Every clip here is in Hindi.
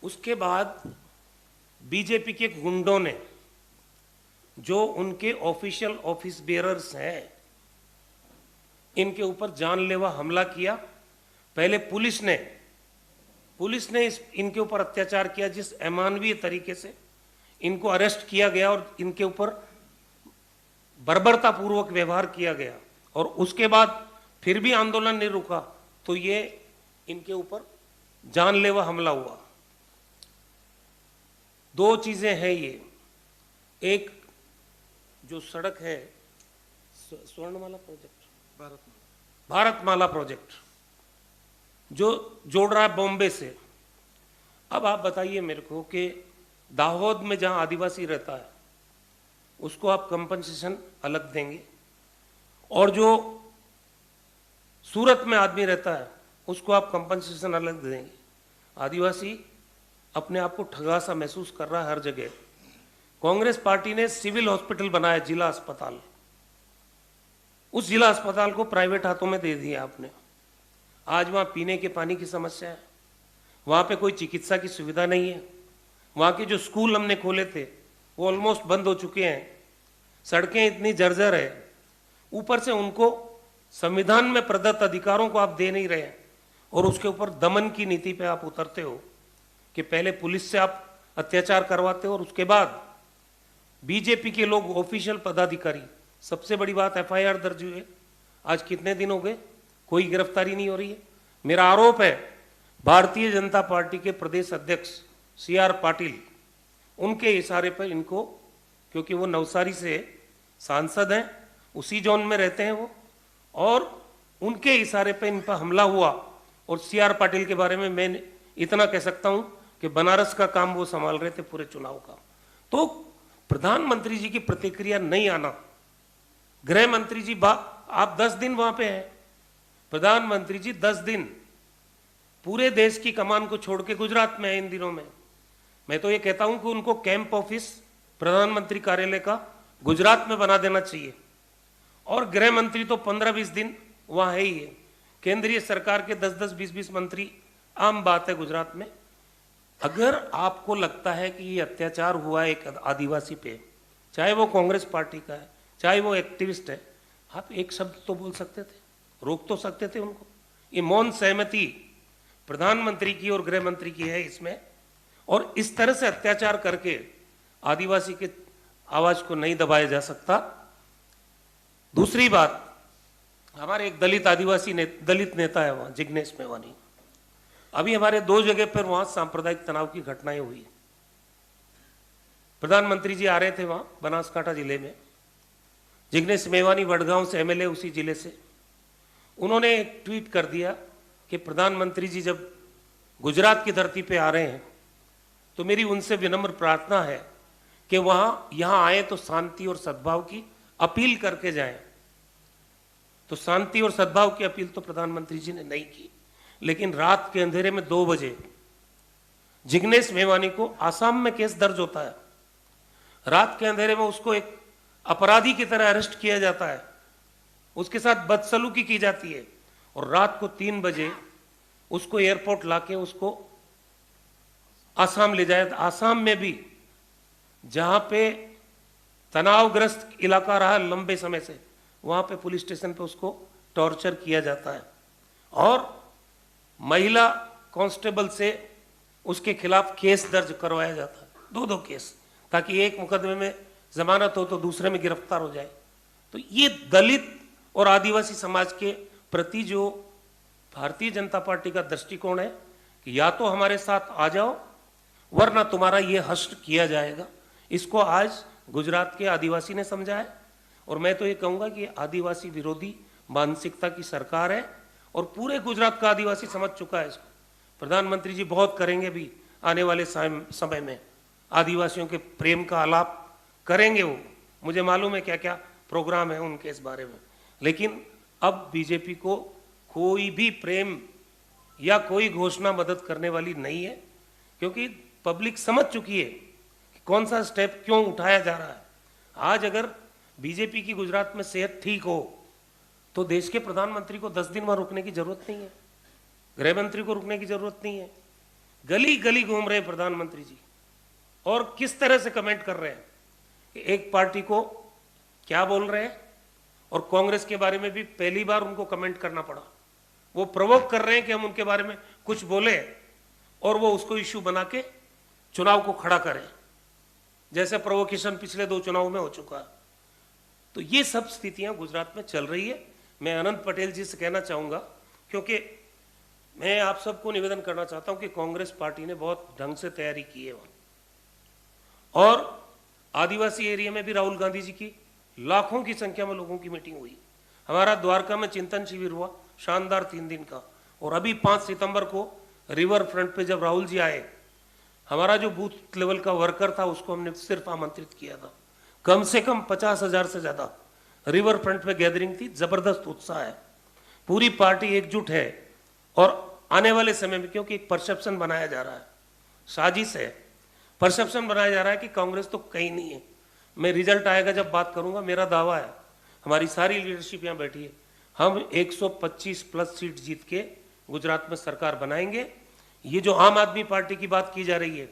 उसके बाद बीजेपी के गुंडों ने, जो उनके ऑफिशियल ऑफिस बेयरर्स हैं, इनके ऊपर जानलेवा हमला किया। पहले पुलिस ने इनके ऊपर अत्याचार किया, जिस अमानवीय तरीके से इनको अरेस्ट किया गया और इनके ऊपर बर्बरतापूर्वक व्यवहार किया गया, और उसके बाद फिर भी आंदोलन नहीं रुका तो ये इनके ऊपर जानलेवा हमला हुआ। दो चीजें हैं ये, एक जो सड़क है स्वर्णमाला प्रोजेक्ट, भारतमाला प्रोजेक्ट जो जोड़ रहा है बॉम्बे से। अब आप बताइए मेरे को कि दाहोद में जहां आदिवासी रहता है उसको आप कंपनसेशन अलग देंगे, और जो सूरत में आदमी रहता है उसको आप कंपनसेशन अलग देंगे। आदिवासी अपने आप को ठगा सा महसूस कर रहा है हर जगह। कांग्रेस पार्टी ने सिविल हॉस्पिटल बनाया, जिला अस्पताल, उस जिला अस्पताल को प्राइवेट हाथों में दे दिया आपने। आज वहां पीने के पानी की समस्या है, वहां पे कोई चिकित्सा की सुविधा नहीं है, वहां के जो स्कूल हमने खोले थे वो ऑलमोस्ट बंद हो चुके हैं, सड़कें इतनी जर्जर है, ऊपर से उनको संविधान में प्रदत्त अधिकारों को आप दे नहीं रहे, और उसके ऊपर दमन की नीति पे आप उतरते हो कि पहले पुलिस से आप अत्याचार करवाते हो और उसके बाद बीजेपी के लोग, ऑफिशियल पदाधिकारी, सबसे बड़ी बात एफआईआर दर्ज हुई है, आज कितने दिन हो गए, कोई गिरफ्तारी नहीं हो रही है। मेरा आरोप है भारतीय जनता पार्टी के प्रदेश अध्यक्ष CR पाटिल, उनके इशारे पर इनको, क्योंकि वो नवसारी से सांसद हैं, उसी जोन में रहते हैं वो, और उनके इशारे पर इन पर हमला हुआ। और CR पाटिल के बारे में मैं इतना कह सकता हूं कि बनारस का काम वो संभाल रहे थे, पूरे चुनाव का। तो प्रधानमंत्री जी की प्रतिक्रिया नहीं आना, गृह मंत्री जी आप 10 दिन वहां पे हैं, प्रधानमंत्री जी 10 दिन पूरे देश की कमान को छोड़ के गुजरात में है इन दिनों में। मैं तो ये कहता हूं कि उनको कैंप ऑफिस प्रधानमंत्री कार्यालय का गुजरात में बना देना चाहिए, और गृह मंत्री तो 15-20 दिन वहां है ही है। केंद्रीय सरकार के 10-10, 20-20 मंत्री आम बात है गुजरात में। अगर आपको लगता है कि ये अत्याचार हुआ है एक आदिवासी पे, चाहे वो कांग्रेस पार्टी का है, चाहे वो एक्टिविस्ट है, आप एक शब्द तो बोल सकते थे, रोक तो सकते थे उनको। ये मौन सहमति प्रधानमंत्री की और गृह मंत्री की है इसमें, और इस तरह से अत्याचार करके आदिवासी के आवाज को नहीं दबाया जा सकता। दूसरी बात, हमारे एक दलित नेता है वहां, जिग्नेश मेवानी, अभी हमारे 2 जगह पर वहां सांप्रदायिक तनाव की घटनाएं हुई। प्रधानमंत्री जी आ रहे थे वहां बनासकांठा जिले में, जिग्नेश मेवानी वडगांव से MLA उसी जिले से, उन्होंने एक ट्वीट कर दिया कि प्रधानमंत्री जी जब गुजरात की धरती पे आ रहे हैं तो मेरी उनसे विनम्र प्रार्थना है कि यहां आए तो शांति और सद्भाव की अपील करके जाएं। तो शांति और सद्भाव की अपील तो प्रधानमंत्री जी ने नहीं की, लेकिन रात के अंधेरे में 2 बजे जिग्नेश मेवानी को आसाम में केस दर्ज होता है, रात के अंधेरे में उसको एक अपराधी की तरह अरेस्ट किया जाता है, उसके साथ बदसलूकी की जाती है, और रात को 3 बजे उसको एयरपोर्ट लाके उसको आसाम ले जाया। आसाम में भी जहां पे तनावग्रस्त इलाका रहा लंबे समय से, वहां पे पुलिस स्टेशन पे उसको टॉर्चर किया जाता है, और महिला कांस्टेबल से उसके खिलाफ केस दर्ज करवाया जाता है, 2-2 केस, ताकि एक मुकदमे में जमानत हो तो दूसरे में गिरफ्तार हो जाए। तो ये दलित और आदिवासी समाज के प्रति जो भारतीय जनता पार्टी का दृष्टिकोण है कि या तो हमारे साथ आ जाओ वरना तुम्हारा ये हश्र किया जाएगा, इसको आज गुजरात के आदिवासी ने समझा है। और मैं तो ये कहूंगा कि आदिवासी विरोधी मानसिकता की सरकार है, और पूरे गुजरात का आदिवासी समझ चुका है इसको। प्रधानमंत्री जी बहुत करेंगे भी आने वाले समय में, आदिवासियों के प्रेम का आलाप करेंगे वो, मुझे मालूम है क्या क्या प्रोग्राम है उनके इस बारे में। लेकिन अब बीजेपी को कोई भी प्रेम या कोई घोषणा मदद करने वाली नहीं है, क्योंकि पब्लिक समझ चुकी है कि कौन सा स्टेप क्यों उठाया जा रहा है। आज अगर बीजेपी की गुजरात में सेहत ठीक हो तो देश के प्रधानमंत्री को 10 दिन वहां रुकने की जरूरत नहीं है, गृह मंत्री को रुकने की जरूरत नहीं है, गली गली घूम रहे हैं प्रधानमंत्री जी और किस तरह से कमेंट कर रहे हैं कि एक पार्टी को क्या बोल रहे हैं। और कांग्रेस के बारे में भी पहली बार उनको कमेंट करना पड़ा। वो प्रोवोक कर रहे हैं कि हम उनके बारे में कुछ बोले और वो उसको इश्यू बना के चुनाव को खड़ा करें, जैसे प्रोवोकेशन पिछले 2 चुनाव में हो चुका है। तो ये सब स्थितियां गुजरात में चल रही है। मैं अनंत पटेल जी से कहना चाहूंगा, क्योंकि मैं आप सबको निवेदन करना चाहता हूं कि कांग्रेस पार्टी ने बहुत ढंग से तैयारी की है वहां। और आदिवासी एरिया में भी राहुल गांधी जी की लाखों की संख्या में लोगों की मीटिंग हुई। हमारा द्वारका में चिंतन शिविर हुआ, शानदार 3 दिन का। और अभी 5 सितंबर को रिवर फ्रंट पे जब राहुल जी आए, हमारा जो बूथ लेवल का वर्कर था उसको हमने सिर्फ आमंत्रित किया था। कम से कम 50,000 से ज्यादा रिवर फ्रंट पे गैदरिंग थी। जबरदस्त उत्साह है, पूरी पार्टी एकजुट है। और आने वाले समय में, क्योंकि एक परसेप्शन बनाया जा रहा है, साजिश है, परसेप्शन बनाया जा रहा है कि कांग्रेस तो कहीं नहीं है। मैं रिजल्ट आएगा जब बात करूंगा, मेरा दावा है, हमारी सारी लीडरशिप यहाँ बैठी है, हम 125 प्लस सीट जीत के गुजरात में सरकार बनाएंगे। ये जो आम आदमी पार्टी की बात की जा रही है,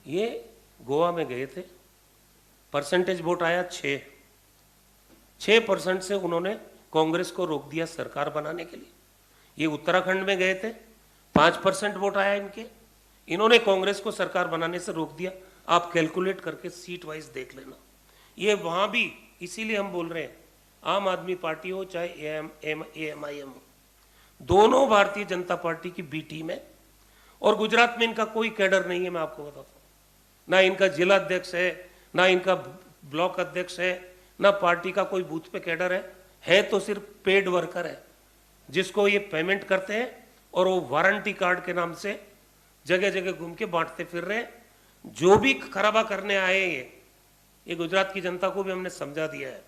ये गोवा में गए थे, परसेंटेज वोट आया 6% से उन्होंने कांग्रेस को रोक दिया सरकार बनाने के लिए। ये उत्तराखंड में गए थे, 5% वोट आया इनके, इन्होंने कांग्रेस को सरकार बनाने से रोक दिया। आप कैलकुलेट करके सीट वाइज देख लेना। ये वहां भी, इसीलिए हम बोल रहे हैं, आम आदमी पार्टी हो चाहे AMIM हो, दोनों भारतीय जनता पार्टी की बी टीम है। और गुजरात में इनका कोई कैडर नहीं है, मैं आपको बताता हूँ। ना इनका जिला अध्यक्ष है, ना इनका ब्लॉक अध्यक्ष है, ना पार्टी का कोई बूथ पे कैडर है तो सिर्फ पेड वर्कर है, जिसको ये पेमेंट करते हैं और वो वारंटी कार्ड के नाम से जगह जगह घूम के बांटते फिर रहे हैं। जो भी खराबा करने आए ये गुजरात की जनता को भी हमने समझा दिया है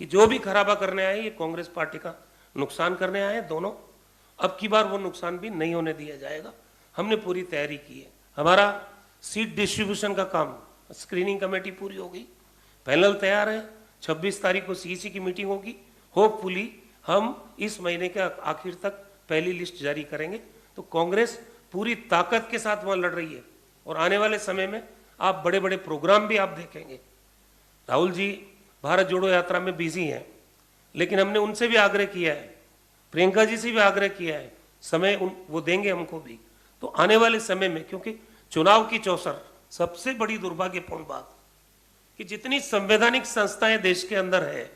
कि जो भी खराबा करने आए ये कांग्रेस पार्टी का नुकसान करने आए दोनों। अब की बार वो नुकसान भी नहीं होने दिया जाएगा। हमने पूरी तैयारी की है। हमारा सीट डिस्ट्रीब्यूशन का काम, स्क्रीनिंग कमेटी पूरी हो गई, पैनल तैयार है। 26 तारीख को CEC की मीटिंग होगी। होपफुली हम इस महीने के आखिर तक पहली लिस्ट जारी करेंगे। तो कांग्रेस पूरी ताकत के साथ वहां लड़ रही है और आने वाले समय में आप बड़े बड़े प्रोग्राम भी आप देखेंगे। राहुल जी भारत जोड़ो यात्रा में बिजी हैं, लेकिन हमने उनसे भी आग्रह किया है, प्रियंका जी से भी आग्रह किया है, समय वो देंगे हमको भी। तो आने वाले समय में, क्योंकि चुनाव की चौसर, सबसे बड़ी दुर्भाग्यपूर्ण बात कि जितनी संवैधानिक संस्थाएं देश के अंदर है,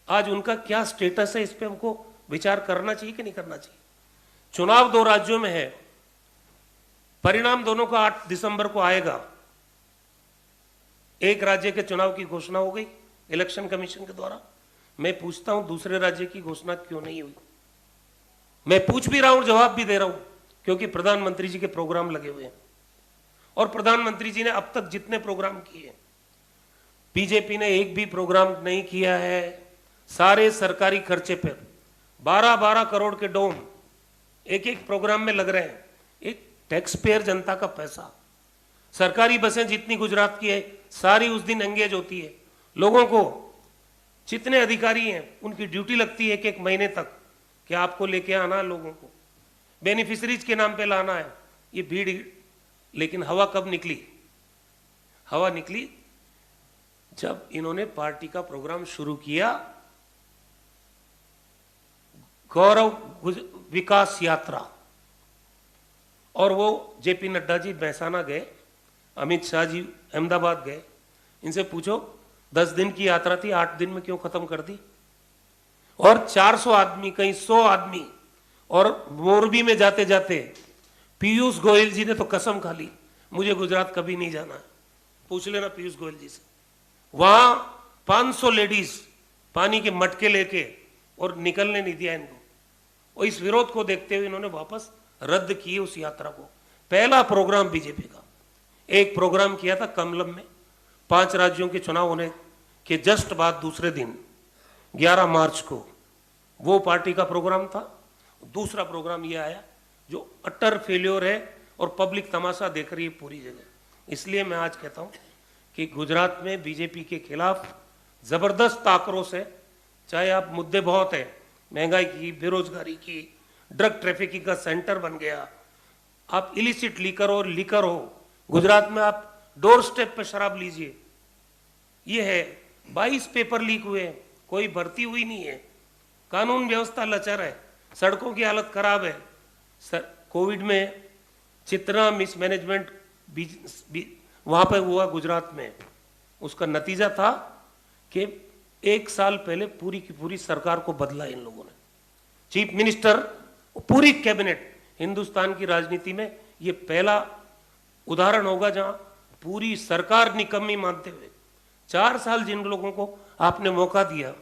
आज उनका क्या स्टेटस है, इस पे हमको विचार करना चाहिए कि नहीं करना चाहिए। चुनाव 2 राज्यों में है, परिणाम दोनों का 8 दिसंबर को आएगा। एक राज्य के चुनाव की घोषणा हो गई इलेक्शन कमीशन के द्वारा। मैं पूछता हूं दूसरे राज्य की घोषणा क्यों नहीं हुई? मैं पूछ भी रहा हूं, जवाब भी दे रहा हूं, क्योंकि प्रधानमंत्री जी के प्रोग्राम लगे हुए हैं। और प्रधानमंत्री जी ने अब तक जितने प्रोग्राम किए, बीजेपी ने एक भी प्रोग्राम नहीं किया है। सारे सरकारी खर्चे पर 12-12 करोड़ के डोम एक एक प्रोग्राम में लग रहे हैं। एक टैक्स पेयर जनता का पैसा। सरकारी बसें जितनी गुजरात की है सारी उस दिन एंगेज होती है। लोगों को, जितने अधिकारी हैं उनकी ड्यूटी लगती है एक महीने तक कि आपको लेके आना, लोगों को बेनिफिशरीज के नाम पे लाना है। ये भीड़, लेकिन हवा कब निकली? हवा निकली जब इन्होंने पार्टी का प्रोग्राम शुरू किया, गौरव विकास यात्रा। और वो JP नड्डा जी महसाना गए, अमित शाह जी अहमदाबाद गए। इनसे पूछो 10 दिन की यात्रा थी, 8 दिन में क्यों खत्म कर दी? और 400 आदमी, कहीं 100 आदमी। और मोरबी में जाते जाते पीयूष गोयल जी ने तो कसम खा ली, मुझे गुजरात कभी नहीं जाना है। पूछ लेना पीयूष गोयल जी से। वहां 500 लेडीज पानी के मटके लेके और निकलने नहीं दिया इनको। और इस विरोध को देखते हुए इन्होंने वापस रद्द की उस यात्रा को। पहला प्रोग्राम बीजेपी का, एक प्रोग्राम किया था कमलम में 5 राज्यों के चुनाव होने के जस्ट बाद दूसरे दिन 11 मार्च को, वो पार्टी का प्रोग्राम था। दूसरा प्रोग्राम ये आया जो अटर फेल्योर है और पब्लिक तमाशा देख रही है पूरी जगह। इसलिए मैं आज कहता हूं कि गुजरात में बीजेपी के खिलाफ जबरदस्त आक्रोश है। चाहे आप मुद्दे बहुत हैं, महंगाई की, बेरोजगारी की, ड्रग ट्रैफिकिंग का सेंटर बन गया, आप इलिसिट लीकर हो, गुजरात में आप डोर स्टेप पे शराब लीजिए। ये है, 22 पेपर लीक हुए, कोई भर्ती हुई नहीं है, कानून व्यवस्था लचर है, सड़कों की हालत खराब है। कोविड में जितना मिसमैनेजमेंट वहां पे हुआ गुजरात में, उसका नतीजा था कि 1 साल पहले पूरी की पूरी सरकार को बदला इन लोगों ने। चीफ मिनिस्टर, पूरी कैबिनेट, हिंदुस्तान की राजनीति में ये पहला उदाहरण होगा जहां पूरी सरकार निकम्मी मानते हुए 4 साल जिन लोगों को आपने मौका दिया,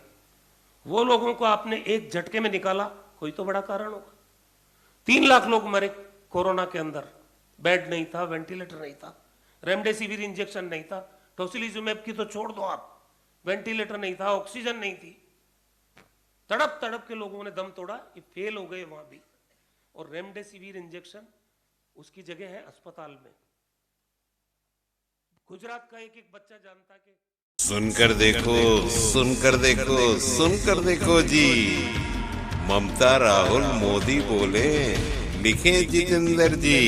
वो लोगों को आपने एक झटके में निकाला, कोई तो बड़ा कारण होगा। 3 लाख लोग मरे कोरोना के अंदर, बेड नहीं था, वेंटिलेटर नहीं था, रेमडेसिविर इंजेक्शन नहीं था, टोसिलिजुमैब की तो छोड़ दो आप, वेंटिलेटर नहीं था, ऑक्सीजन नहीं थी, तड़प तड़प के लोगों ने दम तोड़ा, ये फेल हो गए वहां भी। और रेमडेसिविर इंजेक्शन उसकी जगह है अस्पताल में। गुजरात का एक बच्चा जानता कि सुनकर देखो, सुनकर देखो, सुनकर देखो जी। ममता, राहुल, मोदी बोले, लिखे जितेंद्र जी।